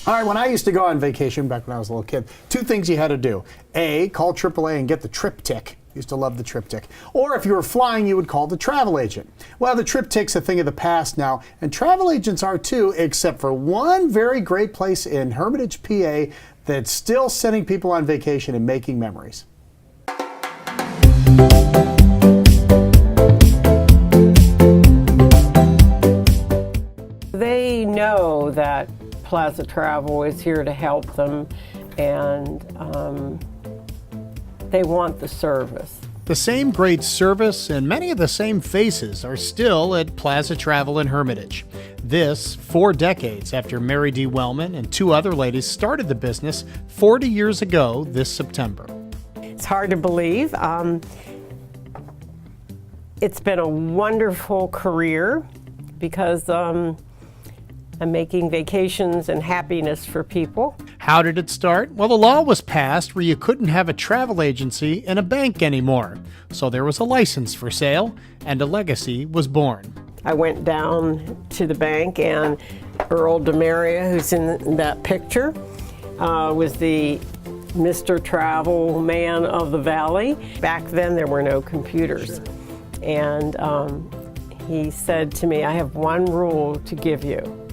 All right, when I used to go on vacation back when I was a little kid, two things you had to do. A, call AAA and get the triptych. Used to love the triptych. Or if you were flying, you would call the travel agent. Well, the triptych's a thing of the past now, and travel agents are too, except for one very great place in Hermitage, PA, that's still sending people on vacation and making memories. They know that Plaza Travel is here to help them, and they want the service. The same great service and many of the same faces are still at Plaza Travel in Hermitage. This 4 decades after Mary D. Wellman and 2 other ladies started the business 40 years ago this September. It's hard to believe. It's been a wonderful career because I'm making vacations and happiness for people. How did it start? Well, the law was passed where you couldn't have a travel agency in a bank anymore. So there was a license for sale and a legacy was born. I went down to the bank, and Earl DeMaria, who's in that picture, was the Mr. Travel man of the Valley. Back then there were no computers. And he said to me, I have one rule to give you.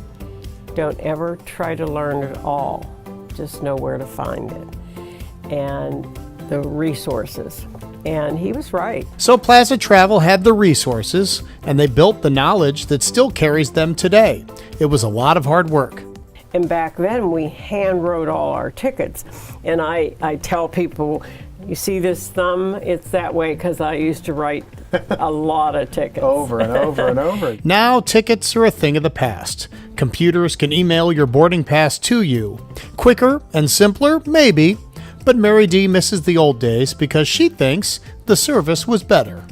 Don't ever try to learn it all. Just know where to find it and the resources. And he was right. So Plaza Travel had the resources, and they built the knowledge that still carries them today. It was a lot of hard work. And back then we hand wrote all our tickets. And I tell people, you see this thumb? It's that way because I used to write a lot of tickets. Over and over and over. Now tickets are a thing of the past. Computers can email your boarding pass to you. Quicker and simpler, maybe, but Mary D. misses the old days because she thinks the service was better.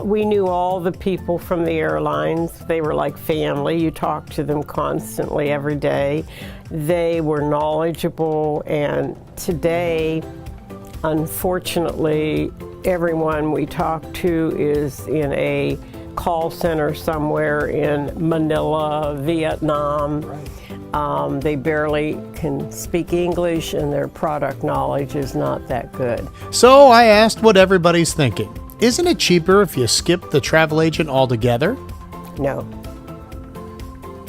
We knew all the people from the airlines. They were like family. You talked to them constantly every day. They were knowledgeable, and today, unfortunately, everyone we talk to is in a call center somewhere in Manila, Vietnam. They barely can speak English, and their product knowledge is not that good. So I asked what everybody's thinking. Isn't it cheaper if you skip the travel agent altogether? No.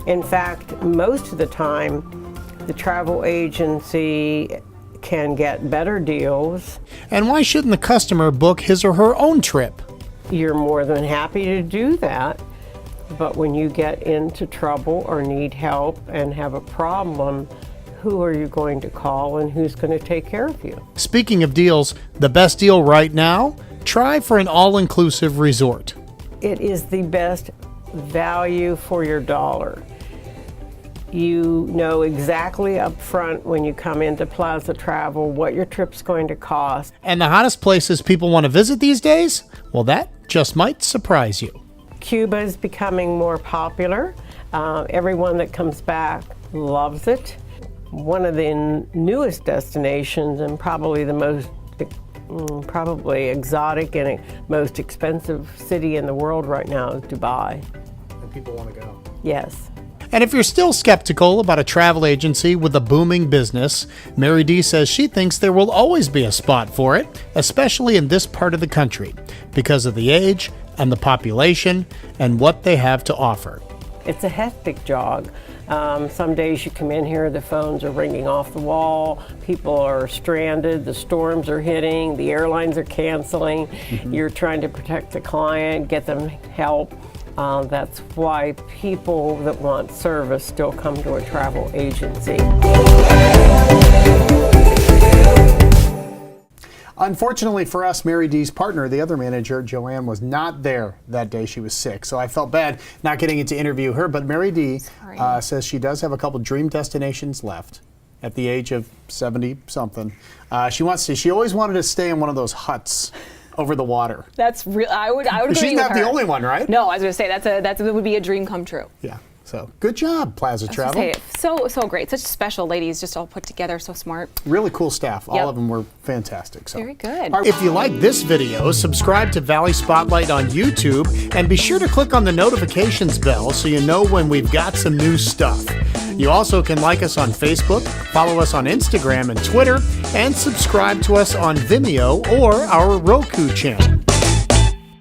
In fact, most of the time, the travel agency can get better deals. And why shouldn't the customer book his or her own trip? You're more than happy to do that, but when you get into trouble or need help and have a problem, who are you going to call and who's going to take care of you? Speaking of deals, the best deal right now? Try for an all-inclusive resort. It is the best value for your dollar. You know exactly up front when you come into Plaza Travel what your trip's going to cost. And the hottest places people want to visit these days? Well, that just might surprise you. Cuba is becoming more popular. Everyone that comes back loves it. One of the newest destinations, and probably the most exotic and most expensive city in the world right now, is Dubai. And people want to go. Yes. And if you're still skeptical about a travel agency with a booming business, Mary D. says she thinks there will always be a spot for it, especially in this part of the country, because of the age and the population and what they have to offer. It's a hectic job. Some days you come in here, the phones are ringing off the wall, people are stranded, the storms are hitting, the airlines are canceling. You're trying to protect the client, get them help. That's why people that want service still come to a travel agency. Unfortunately for us, Mary D's partner, the other manager, Joanne, was not there that day. She was sick, so I felt bad not getting to interview her. But Mary D says she does have a couple dream destinations left at the age of 70-something. She always wanted to stay in one of those huts over the water. That's real. I would agree with her. She's not the only one, right? No, I was going to say that would be a dream come true. Yeah. So good job, Plaza Travel. So great. Such special ladies, just all put together, so smart. Really cool staff. All of them were fantastic. So. Very good. If you like this video, subscribe to Valley Spotlight on YouTube and be sure to click on the notifications bell so you know when we've got some new stuff. You also can like us on Facebook, follow us on Instagram and Twitter, and subscribe to us on Vimeo or our Roku channel.